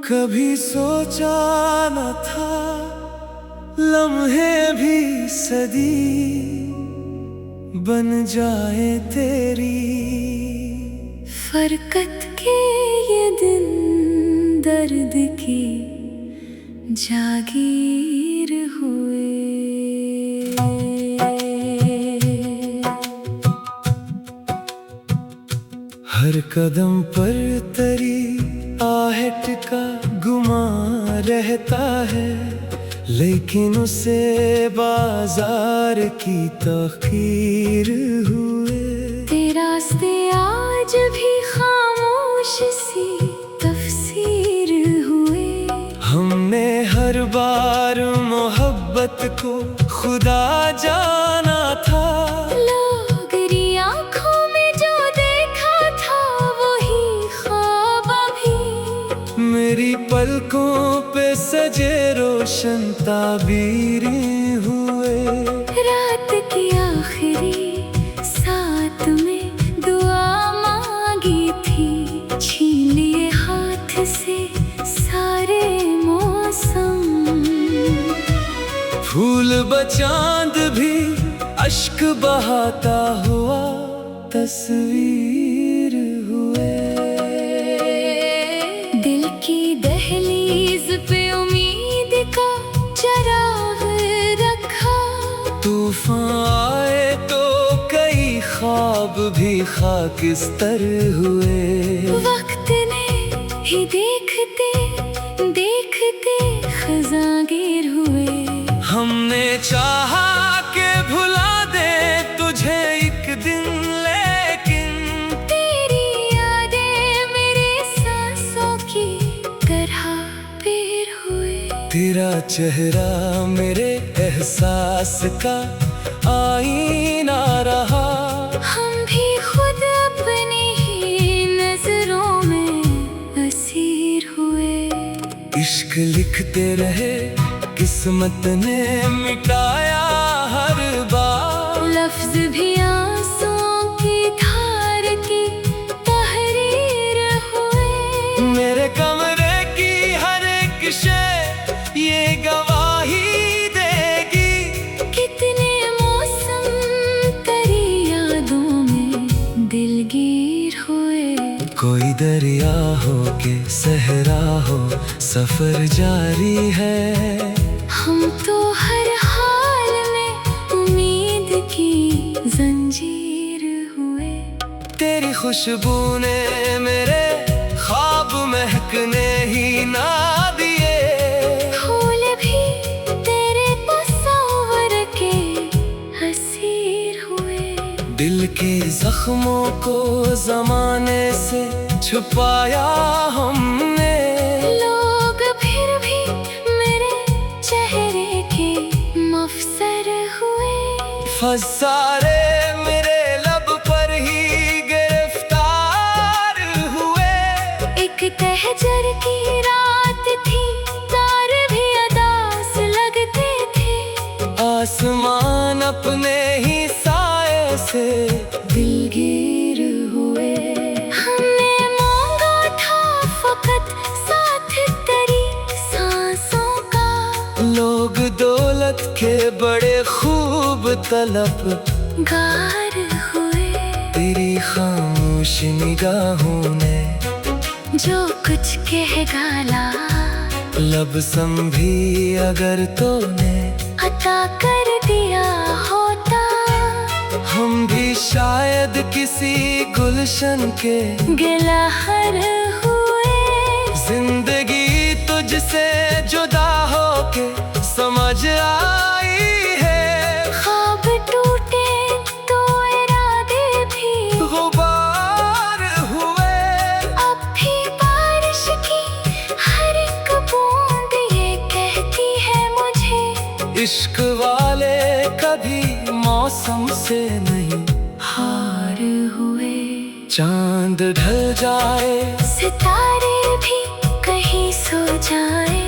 कभी सोचा न था लम्हे भी सदी बन जाए तेरी। फरकत के ये दिन दर्द की जागीर हुए। हर कदम पर तेरी आहट का गुमा रहता है, लेकिन उसे बाजार की तखीर हुए। तेरा रास्ते आज भी खामोश सी तफसीर हुए। हमने हर बार मोहब्बत को खुदा जाना था, लोगरी आँखों में जो देखा था वही ख्वाब अभी। मेरी पलकों पे सजे रोशन ताबीरें हुए। रात की आखिरी साथ में दुआ मांगी थी, छीन लिए हाथ से सारे मौसम। फूल बचांद भी अश्क बहाता हुआ तस्वीर हुए। दिल की दहलीज पे उम्मीद का चराग रखा। तूफान आए तो कई ख्वाब भी खाकिस्तर हुए। वक्त ने ही देखते देखते खजागिर हुए। हमने चाहा के भुला दे तुझे एक दिन, लेकिन तेरी यादें मेरे सांसों की तरह पीर हुए। तेरा चेहरा मेरे एहसास का आईना रहा। हम भी खुद अपनी ही नजरों में असीर हुए। इश्क लिखते रहे किस्मत ने मिटाया हर बार। लफ्ज भी आंसुओं की धार की तहरीर हुए। मेरे कमरे की हर एक शय ये गवाही देगी। कितने मौसम तेरी यादों में दिलगीर हुए। कोई दरिया हो के सहरा हो, सफर जारी है। हम तो हर हाल में उम्मीद की जंजीर हुए। तेरी खुशबू ने मेरे ख्वाब महकने ही ना दिए। फूल भी तेरे तस्वर के हसीर हुए। दिल के जख्मों को जमाने से छुपाया हमने। लोग फिर भी मेरे चेहरे के मफसर हुए। फसारे मेरे लब पर ही गिरफ्तार हुए। एक तहजर की रात थी, तार भी अदास लगते थे। आसमान अपने ही साए से दिलगीर हुए। हमने मांगा था फकत साथ तेरी सांसों का। लोग दौलत के बड़े खूब गार हुए। तेरी खामोश निगाहों ने जो कुछ कह गाला, लब संभी अगर तूने अता कर दिया होता। हम भी शायद किसी गुलशन के गिलहर हुए। जिंदगी तुझसे जुदा होके समझ आई है। ख्वाब टूटे तो इरादे भी गुबार हुए। अब भी बारिश की हर एक बूंद ये कहती है मुझे। इश्क वाले कभी मौसम से नहीं हार हुए। चांद ढल जाए, सितारे भी कहीं सो जाए।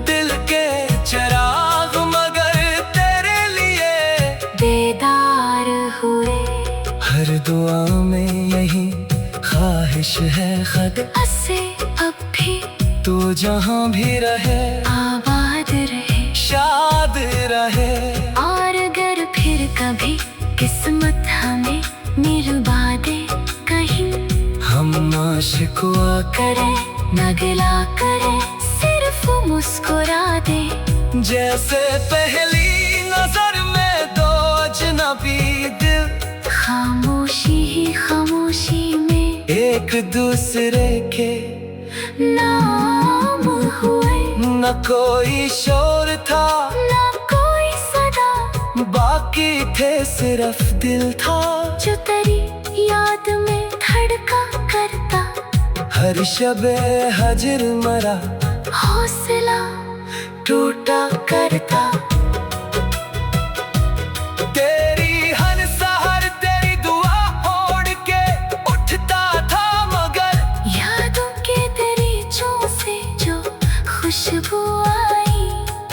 दिल के चिराग मगर तेरे लिए बेदार हुए। हर दुआ में यही ख्वाहिश है खत से अब भी तो जहाँ भी रहे आबाद रहे, शाद रहे। और अगर फिर कभी किस्मत हमें मिलवा दे कहीं, हम आशिक़ुआ करे न गिला करे, सिर्फ मुस्कुरा दे। जैसे पहली नजर में दो अजनबी दिल, खामोशी ही खामोशी में एक दूसरे के नाम हुए। न कोई शोर था ना कोई सदा, बाकी थे सिर्फ दिल था, जो तेरी याद में धड़का करता। हर शबे हजर मरा हौसला टूटा करता। तेरी हर सहर तेरी दुआ ओढ़ के उठता था, मगर यादों के दरीचों से जो खुशबू आई,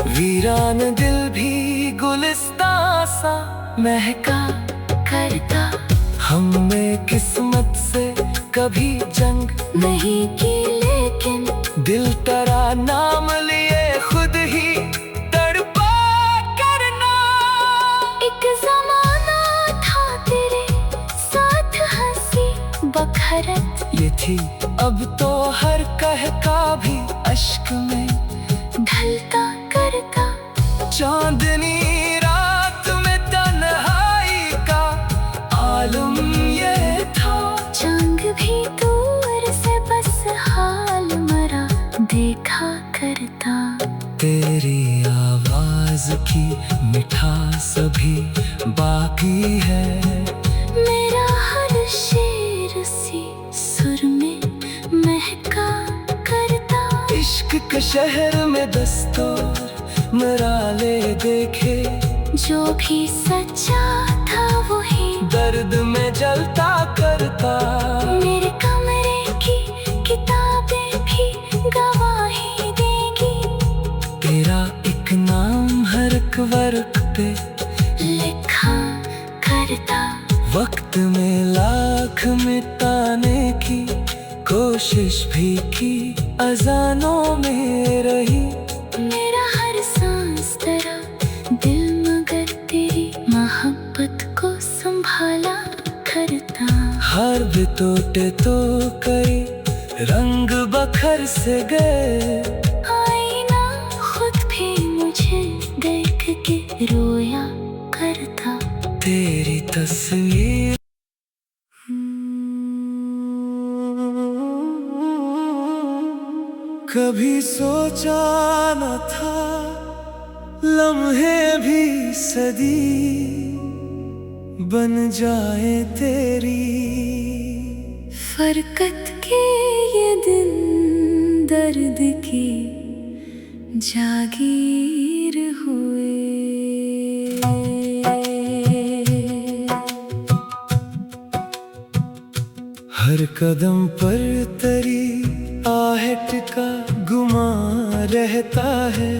वीरान दिल भी गुलिस्तां सा महका करता। हमने किस्मत से कभी जंग नहीं की लेकिन दिल तेरा नाम लिए खुद ही तड़पा करना। एक जमाना था तेरे साथ हंसी बखरत, ये थी अब तो हर कह का भी अश्क में ढलता करता। चांदनी रात में तन्हाई का आलम ये था, जंग भी दूर से बस हाल मरा देखा करता। तेरी आवाज की मिठास अभी बाकी है, मेरा हर शेर सी सुर में महका करता। इश्क के शहर में दस्तूर मराले देखे, जो भी सच्चा था वही दर्द में जलता करता। मेरे कमरे की किताबें भी गवाही देगी, तेरा एक नाम हर एक वर्क पे लिखा करता। वक्त में लाख मिटाने की कोशिश भी की, अजानों में रही मेरा हर सांस तेरा दिल, मगर तेरी मोहब्बत को संभाला करता। हर भी टूटे तो कई रंग बखर से गए, आईना खुद भी मुझे देख के रोया करता। तेरी तस्वीर कभी सोचा न था लम्हे भी सदी बन जाए तेरी। फरकत के ये दिन दर्द की जागीर हुए। हर कदम पर तेरी आहट का गुमा रहता है,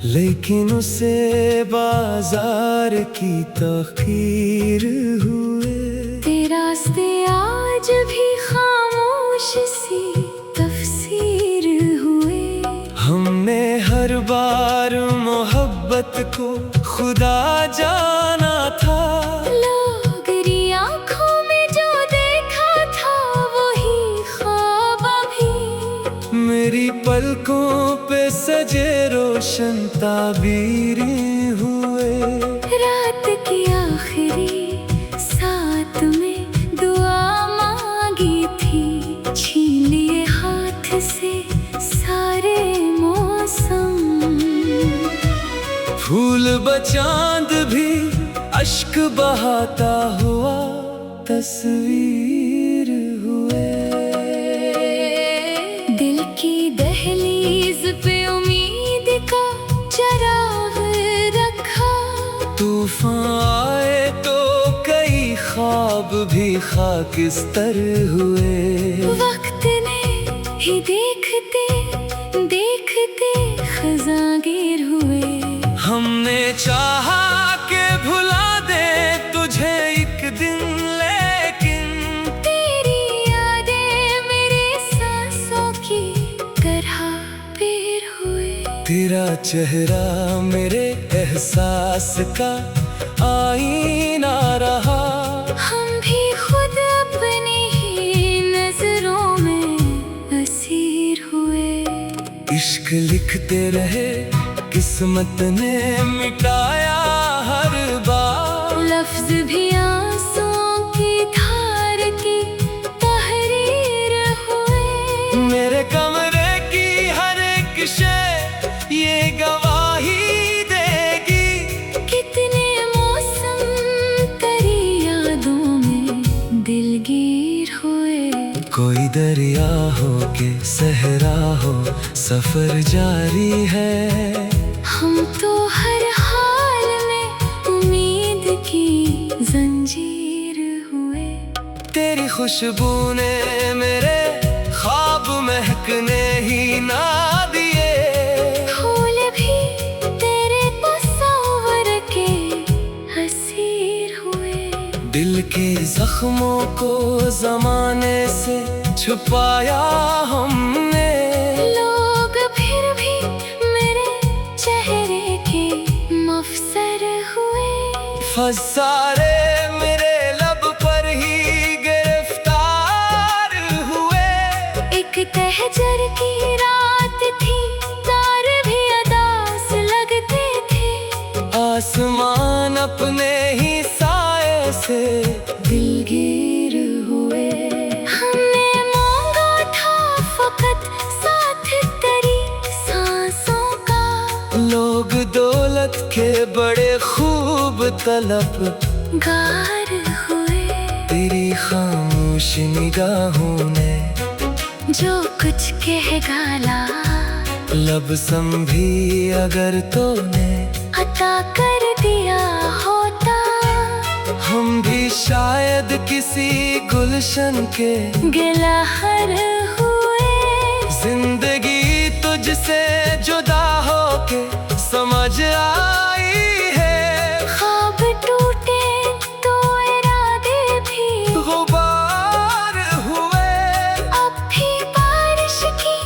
लेकिन उसे बाजार की तखीर हुए। तेरा रास्ते आज भी खामोश सी तफसीर हुए। हमने हर बार मोहब्बत को खुदा जाना था, लोगरी आँखों में जो देखा था वही ख्वाब अभी। मेरी पलकों पे सजे रोशन ताबीरें हुए। रात की आखिरी साथ में दुआ मांगी थी, छीन लिए हाथ से सारे मौसम। फूल बचांद भी अश्क बहाता हुआ तस्वीर हुए। दिल की दहलीज पे उम्मीद का चराग रखा। तूफान आए तो कई ख्वाब भी खाकिस्तर हुए। वक्त ने ही देखते देखते खजागिर हुए। हमने चाहा के भुला दे तुझे एक दिन, लेकिन तेरी यादें मेरे सांसों की तरह तेरा चेहरा मेरे एहसास का आईना रहा। हम भी खुद अपनी ही नजरों में असीर हुए। इश्क लिखते रहे किस्मत ने मिटाया हर बार। लफ्ज भी आंसुओं की धार की तहरीर हुए। मेरे कमरे की हर एक शय ये गवाही देगी। कितने मौसम तेरी यादों में दिलगीर हुए। कोई दरिया हो के सहरा हो सफर जारी है। हम तो हर हाल में उम्मीद की जंजीर हुए। तेरी खुशबू ने मेरे ख्वाब महकने ही ना दिए। फूल भी तेरे तस्वर के हसीर हुए। दिल के जख्मों को जमाने से छुपाया हमने। लोग फिर भी मेरे चेहरे के मफसर हुए। फसारे मेरे लब पर ही गिरफ्तार हुए। एक तहजर की रात थी, तार भी अदास लगते थे। आसमान अपने ही साए से दिलगीर हुए। हमने मांगा था फकत साथ तेरी सांसों का। लोग दौलत के बड़े खूब गार हुए। तेरी खामोश निगाहों ने जो कुछ कह गाला, लब संभी अगर तूने अता कर दिया होता। हम भी शायद किसी गुलशन के गिलहर हुए। जिंदगी तुझसे जुदा होके समझ आई है। ख्वाब टूटे तो इरादे भी गुबार हुए। अब भी बारिश की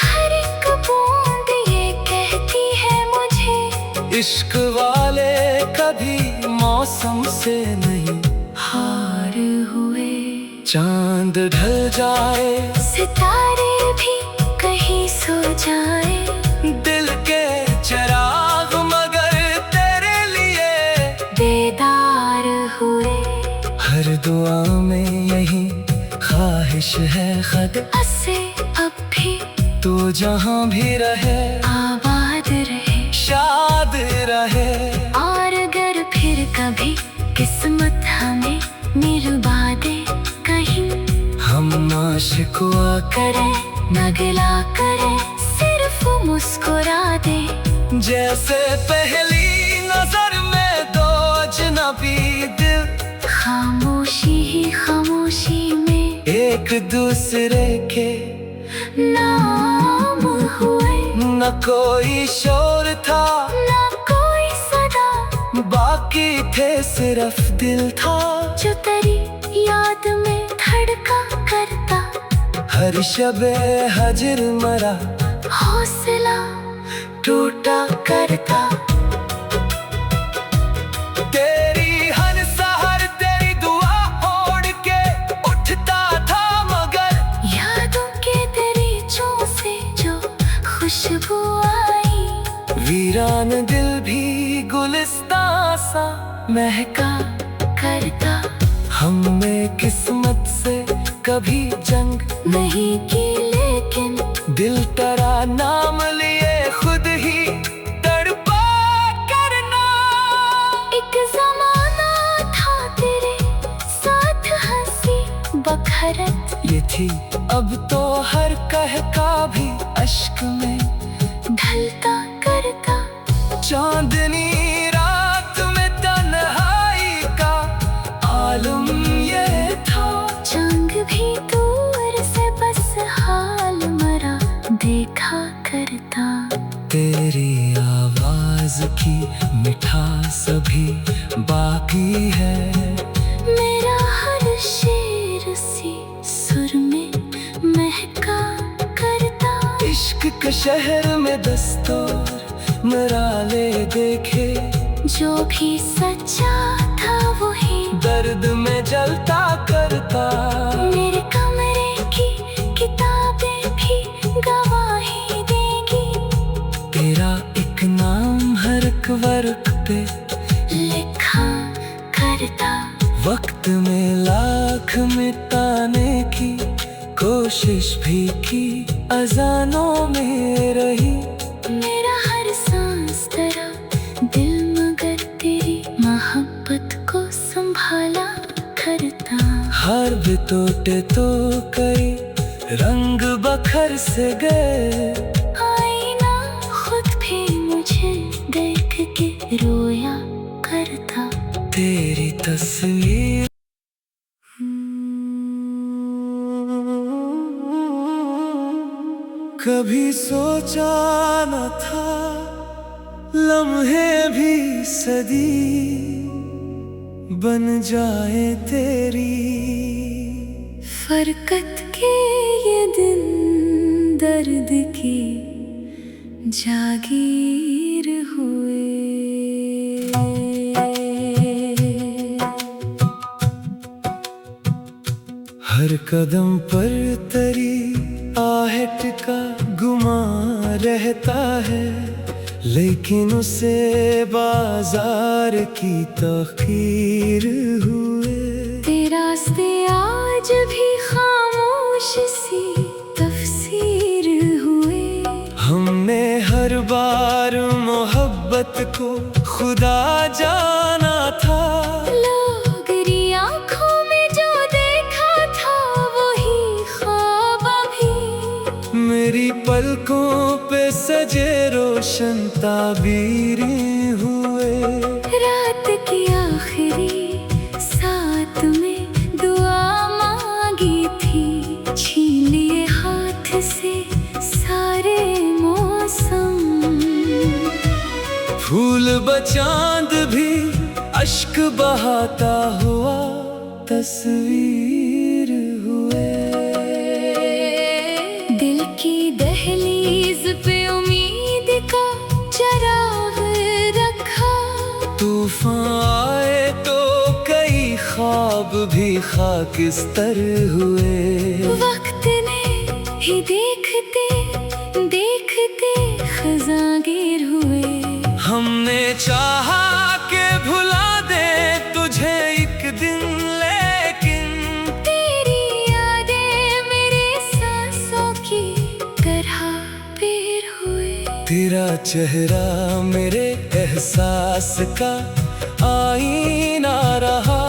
हर एक बूंद ये कहती है मुझे। इश्क वाले कभी मौसम से नहीं हार हुए। चांद ढल जाए सितारे भी कहीं सो जाए। दिल के चिराग मगर तेरे लिए बेदार हुए। हर दुआ में यही ख्वाहिश है खद असे अब भी तू जहाँ भी रहे आबाद रहे, शाद रहे। और अगर फिर कभी किस्मत हमें मिलवा दे कहीं, हम ना शिकवा करे न गिला करे, सिर्फ मुस्कुरा दे। जैसे पहली नजर में दो अजनबी दिल खामोशी ही खामोशी में एक दूसरे के नाम हुए। न कोई शोर था ना कोई सदा, बाकी थे सिर्फ दिल था जो तेरी याद में धड़का करता। हर शबे हजर मरा हौसला टूटा करता। तेरी हर सहर तेरी दुआ ओढ़ के उठता था मगर यादों के दरीचों से जो खुशबू आई। वीरान दिल भी गुलिस्तां सा महका करता हमने किस्मत से कभी जंग नहीं की, लेकिन दिल तेरा नाम लिए खुद ही तड़पा करना। एक जमाना था तेरे साथ हंसी बखरत। ये थी अब तो हर कह का भी अश्क में ढलता करता। चांदनी रात में तन्हाई का आलम ये था। जंग भी दूर से बस हाल मरा देखा करता। तेरी आवाज की मिठास अभी बाकी है। मेरा हर शेर सी सुर में महका करता। इश्क के शहर में दस्तूर मराले देखे, जो भी सच्चा था वही दर्द में जलता करता। मेरे कमरे की किताबें भी गवाही देगी, तेरा एक नाम हर एक वर्क पे लिखा करता। वक्त में लाख मिटाने की कोशिश भी की, अजानों में रही। मेरा हर सांस तेरा दिल मगर तेरी मोहब्बत को संभाला करता। हार भी टूटे तो कई रंग बखर से गए, आईना खुद भी मुझे देख के रोया करता। तेरी तस्वीर कभी सोचा न था, लम्हे भी सदी बन जाए तेरी। फरकत के ये दिन दर्द की जागीर हुए। हर कदम पर तेरी आहट का गुमा रहता है, लेकिन उसे बाजार की तखीर हुए। तेरा रास्ते आज भी खामोश सी तफसीर हुए। हमने हर बार मोहब्बत को खुदा जाना था, लोगरी आँखों में जो देखा था वही ख्वाब अभी। मेरी पलकों पे सजे रोशन ताबीरें हुए। रात की आखिरी साथ में दुआ मांगी थी, छीन लिए हाथ से सारे मौसम। फूल बचांद भी अश्क बहाता हुआ तस्वीर हुए। दिल की दहलीज पे उम्मीद का चराग रखा। तूफान आए तो कई ख्वाब भी खाकिस्तर हुए। वक्त ने ही देखते देखते खजागिर हुए। हमने चाहा के भुला दे तुझे एक दिन, लेकिन तेरी यादें मेरे सांसों की तरह पीर हुए। तेरा चेहरा मेरे एहसास का आईना रहा।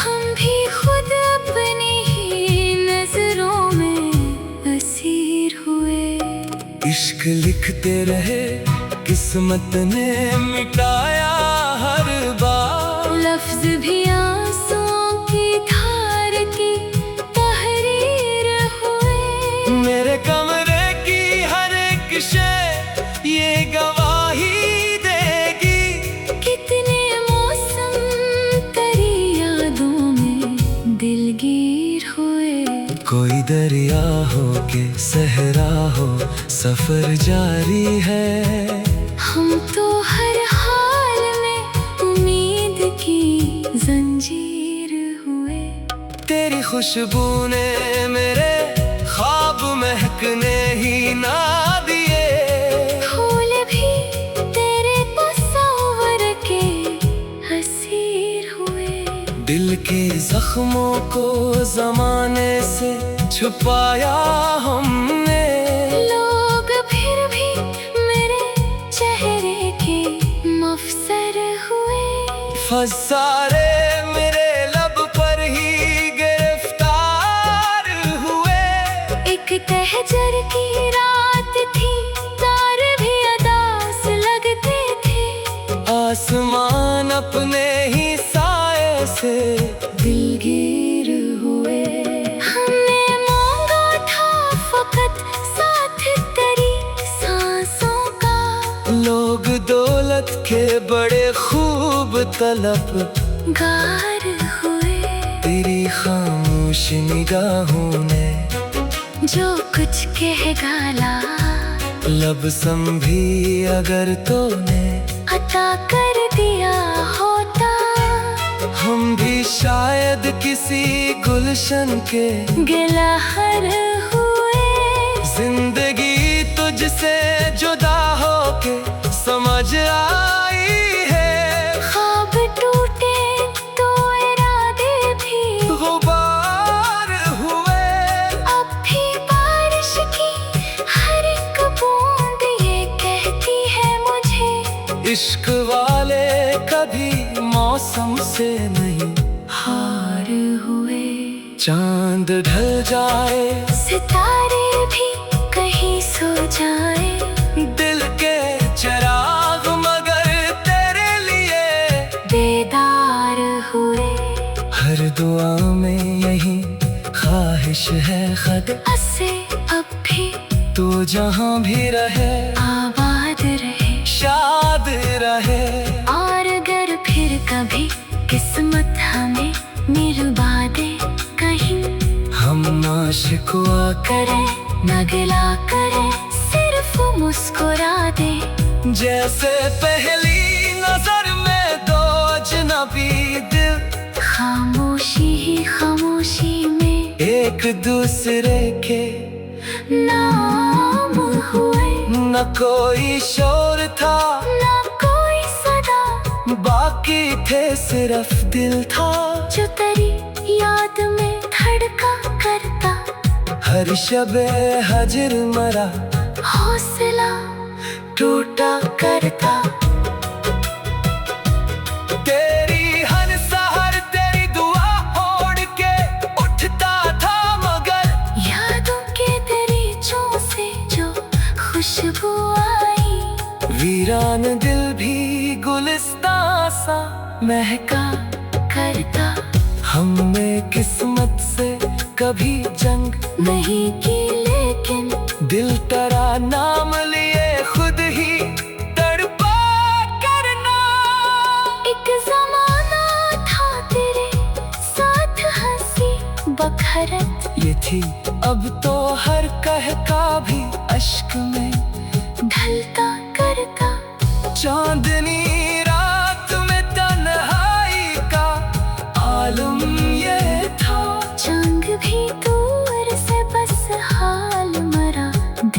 हम भी खुद अपनी ही नजरों में असीर हुए। इश्क लिखते रहे, किस्मत ने मिटाया हर बार। लफ्ज भी आंसुओं की धार की तहरीर हुए। मेरे कमरे की हर एक शय ये गवाही देगी। कितने मौसम तेरी यादों में दिलगीर हुए। कोई दरिया हो के सहरा हो, सफर जारी है। हम तो हर हाल में उम्मीद की जंजीर हुए। तेरी खुशबू ने मेरे ख्वाब महकने ही ना दिए। फूल भी तेरे तस्वर के हसीर हुए। दिल के जख्मों को जमाने से छुपाया हमने। लोग फिर भी मेरे चेहरे के मफसर हुए। फसारे मेरे लब पर ही गिरफ्तार हुए। एक तहजर की रात थी, तार भी अदास लगते थे। आसमान अपने ही साए से दिलगीर हुए। हमने मांगा था फकत साथ तेरी सांसों का। लोग दौलत के बड़े खूब गार हुए। तेरी खामोश निगाहों ने जो कुछ कह गाला लब संभी अगर तूने अता कर दिया होता, हम भी शायद किसी गुलशन के गिलहर हुए। जिंदगी तुझसे जुदा होके समझ आई है, ख्वाब टूटे तो इरादे भी गुबार हुए। अब भी बारिश की हर एक बूंद ये कहती है मुझे, इश्क वाले कभी मौसम से नहीं हार हुए। चांद ढल जाए, सितारे भी कहीं सो जाए, दिल के चिराग मगर तेरे लिए बेदार हुए। हर दुआ में यही ख्वाहिश है खद असे अब भी तू जहाँ भी रहे, आबाद रहे, शाद रहे। और अगर फिर कभी किस्मत हमें मिलवा दे कहीं, हम ना शिकवा करे न गिला करे, सिर्फ मुस्कुरा दे। जैसे पहली नजर में दो अजनबी दिल, खामोशी ही खामोशी में एक दूसरे के नाम हुए। न कोई शोर था ना कोई सदा, बाकी थे सिर्फ दिल था, जो तेरी याद में धड़का करता। हर शबे हजर मरा हौसला टूटा करता। तेरी हर सहर तेरी दुआ ओढ़ के उठता था, मगर यादों के दरीचों से जो खुशबू आई, वीरान दिल भी गुलिस्तां सा महका करता। हमने किस्मत से कभी जंग नहीं की लेकिन दिल तेरा नाम लिए खुद ही तड़पा करना। एक जमाना था तेरे साथ हंसी बखरत, ये थी अब तो हर कह का भी अश्क में ढलता करता। चांदनी